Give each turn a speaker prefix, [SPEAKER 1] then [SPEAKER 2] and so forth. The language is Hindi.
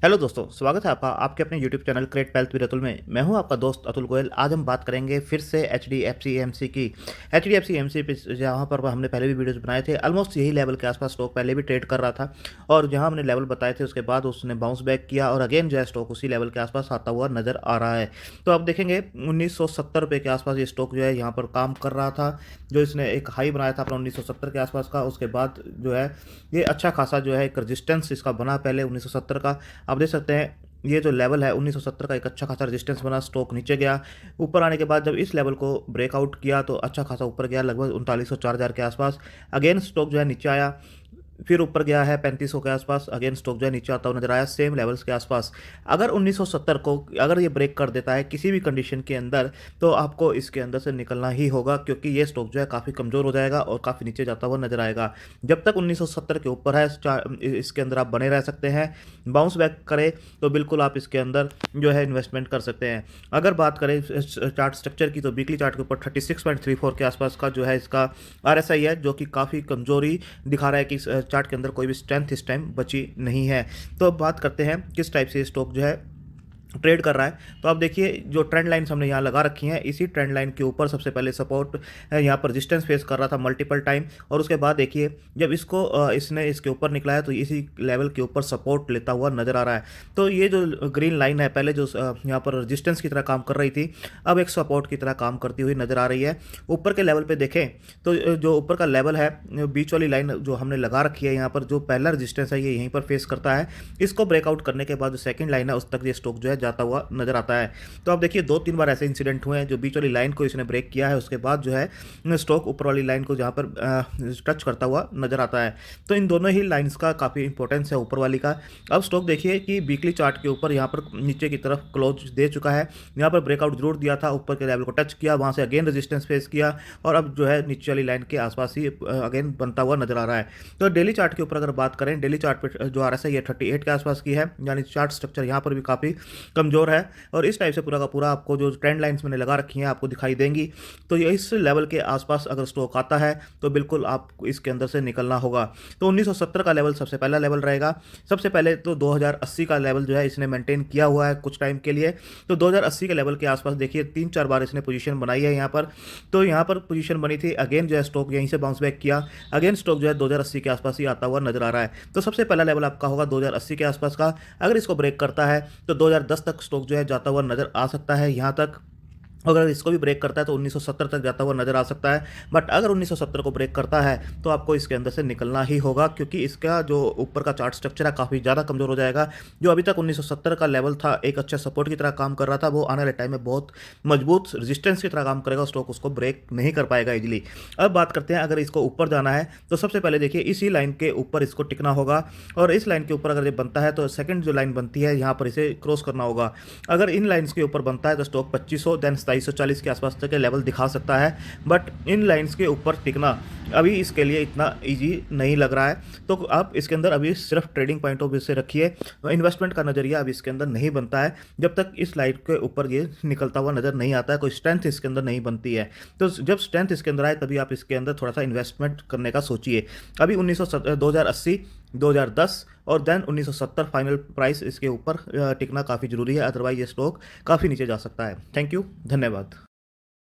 [SPEAKER 1] हेलो दोस्तों, स्वागत है आपका आपके अपने YouTube channel create wealth with Atul में। मैं हूं आपका दोस्त अतुल गोयल। आज हम बात करेंगे फिर से H D F C M C की। H D F C M C पे जहाँ पर हमने पहले भी वीडियोस बनाए थे, ऑलमोस्ट यही लेवल के आसपास स्टॉक पहले भी ट्रेड कर रहा था। और जहाँ हमने लेवल बताए थे उसके बाद उसने बाउंस बैक किया और अगेन जो है स्टॉक उसी लेवल के आसपास आता हुआ नजर आ रहा है। तो आप देखेंगे 1970 रुपये के आसपास ये स्टॉक जो है यहाँ पर काम कर रहा था। जो इसने एक हाई बनाया था अपना 1970 के आसपास का, उसके बाद जो है ये अच्छा खासा जो है एक रजिस्टेंस इसका बना पहले 1970 का। आप देख सकते हैं ये जो लेवल है 1970 का एक अच्छा खासा रेजिस्टेंस बना, स्टॉक नीचे गया। ऊपर आने के बाद जब इस लेवल को ब्रेकआउट किया तो अच्छा खासा ऊपर गया लगभग 3904 के आसपास। अगेन स्टॉक जो है नीचे आया, फिर ऊपर गया है 3500 के आसपास। अगेन स्टॉक जो है नीचे आता हुआ नजर आया सेम लेवल्स के आसपास। अगर 1970 को अगर ये ब्रेक कर देता है किसी भी कंडीशन के अंदर, तो आपको इसके अंदर से निकलना ही होगा, क्योंकि ये स्टॉक जो है काफ़ी कमज़ोर हो जाएगा और काफ़ी नीचे जाता हुआ नजर आएगा। जब तक 1970 के ऊपर है इसके अंदर आप बने रह सकते हैं। बाउंस बैक करे तो बिल्कुल आप इसके अंदर जो है इन्वेस्टमेंट कर सकते हैं। अगर बात करें चार्ट स्ट्रक्चर की, तो वीकली चार्ट के ऊपर 36.34 के आसपास का जो है इसका RSI है, जो कि काफ़ी कमजोरी दिखा रहा है कि चार्ट के अंदर कोई भी स्ट्रेंथ इस टाइम बची नहीं है। तो अब बात करते हैं किस टाइप से स्टॉक जो है ट्रेड कर रहा है। तो आप देखिए जो ट्रेंड लाइन्स हमने यहाँ लगा रखी हैं, इसी ट्रेंड लाइन के ऊपर सबसे पहले सपोर्ट यहाँ पर रेजिस्टेंस फेस कर रहा था मल्टीपल टाइम। और उसके बाद देखिए जब इसको इसने इसके ऊपर निकला है तो इसी लेवल के ऊपर सपोर्ट लेता हुआ नजर आ रहा है। तो ये जो ग्रीन लाइन है पहले जो यहाँ पर रेजिस्टेंस की तरह काम कर रही थी, अब एक सपोर्ट की तरह काम करती हुई नजर आ रही है। ऊपर के लेवल पे देखें तो जो ऊपर का लेवल है, बीच वाली लाइन जो हमने लगा रखी है यहाँ पर, जो पहला रेजिस्टेंस है ये यहीं पर फेस करता है। इसको ब्रेकआउट करने के बाद जो सेकंड लाइन है उस तक ये स्टॉक जो है जाता हुआ नजर आता है। तो आप देखिए 2-3 बार ऐसे इंसिडेंट हुए हैं, जो बीच वाली लाइन को इसने ब्रेक किया है, उसके बाद जो है स्टॉक ऊपर वाली लाइन को जहाँ पर टच करता हुआ नजर आता है। तो इन दोनों ही लाइंस का काफ़ी इंपॉर्टेंस है ऊपर वाली का। अब स्टॉक देखिए कि वीकली चार्ट के ऊपर यहाँ पर नीचे की तरफ क्लोज दे चुका है। यहाँ पर ब्रेकआउट जरूर दिया था, ऊपर के लेवल को टच किया, वहाँ से अगेन रेजिस्टेंस फेस किया और अब जो है नीचे वाली लाइन के आसपास ही अगेन बनता हुआ नजर आ रहा है। तो डेली चार्ट के ऊपर अगर बात करें, डेली चार्ट पे जो RSI है 38 के आसपास की है, यानी चार्ट स्ट्रक्चर यहाँ पर भी काफ़ी कमजोर है। और इस टाइप से पूरा का पूरा आपको जो ट्रेंड लाइंस मैंने लगा रखी हैं आपको दिखाई देंगी। तो ये इस लेवल के आसपास अगर स्टॉक आता है तो बिल्कुल आपको इसके अंदर से निकलना होगा। तो 1970 का लेवल सबसे पहला लेवल रहेगा। सबसे पहले तो 2080 का लेवल जो है इसने मेंटेन किया हुआ है कुछ टाइम के लिए। तो 2080 के लेवल के आसपास देखिए 3-4 बार इसने पोजीशन बनाई है यहाँ पर। तो यहाँ पर पोजीशन बनी थी, अगेन जो है स्टॉक यहीं से बाउंस बैक किया, अगेन स्टॉक जो है 2080 के आसपास ही आता हुआ नजर आ रहा है। तो सबसे पहला लेवल आपका होगा 2080 के आसपास का। अगर इसको ब्रेक करता है तो 2010 तक स्टॉक जो है जाता हुआ नजर आ सकता है यहाँ तक। अगर इसको भी ब्रेक करता है तो 1970 तक जाता हुआ नजर आ सकता है। बट अगर 1970 को ब्रेक करता है तो आपको इसके अंदर से निकलना ही होगा, क्योंकि इसका जो ऊपर का चार्ट स्ट्रक्चर है काफ़ी ज़्यादा कमज़ोर हो जाएगा। जो अभी तक 1970 का लेवल था एक अच्छा सपोर्ट की तरह काम कर रहा था, वो आने वाले टाइम में बहुत मजबूत रेजिस्टेंस की तरह काम करेगा, स्टॉक उसको ब्रेक नहीं कर पाएगा इजीली। अब बात करते हैं अगर इसको ऊपर जाना है तो सबसे पहले देखिए इसी लाइन के ऊपर इसको टिकना होगा। और इस लाइन के ऊपर अगर ये बनता है तो सेकंड जो लाइन बनती है यहाँ पर इसे क्रॉस करना होगा। अगर इन लाइन्स के ऊपर बनता है तो स्टॉक 2500 देन 2740 के आसपास तक के लेवल दिखा सकता है। बट इन लाइंस के ऊपर टिकना अभी इसके लिए इतना इजी नहीं लग रहा है। तो आप इसके अंदर अभी सिर्फ ट्रेडिंग पॉइंट ऑफ व्यू से रखिए, इन्वेस्टमेंट का नज़रिया अभी इसके अंदर नहीं बनता है जब तक इस लाइन के ऊपर ये निकलता हुआ नज़र नहीं आता है, कोई स्ट्रेंथ इसके अंदर नहीं बनती है। तो जब स्ट्रेंथ इसके अंदर आए तभी आप इसके अंदर थोड़ा सा इन्वेस्टमेंट करने का सोचिए। अभी 2080, 2010 और देन 1970 फाइनल प्राइस इसके ऊपर टिकना काफ़ी ज़रूरी है, अदरवाइज ये स्टॉक काफ़ी नीचे जा सकता है। थैंक यू, धन्यवाद।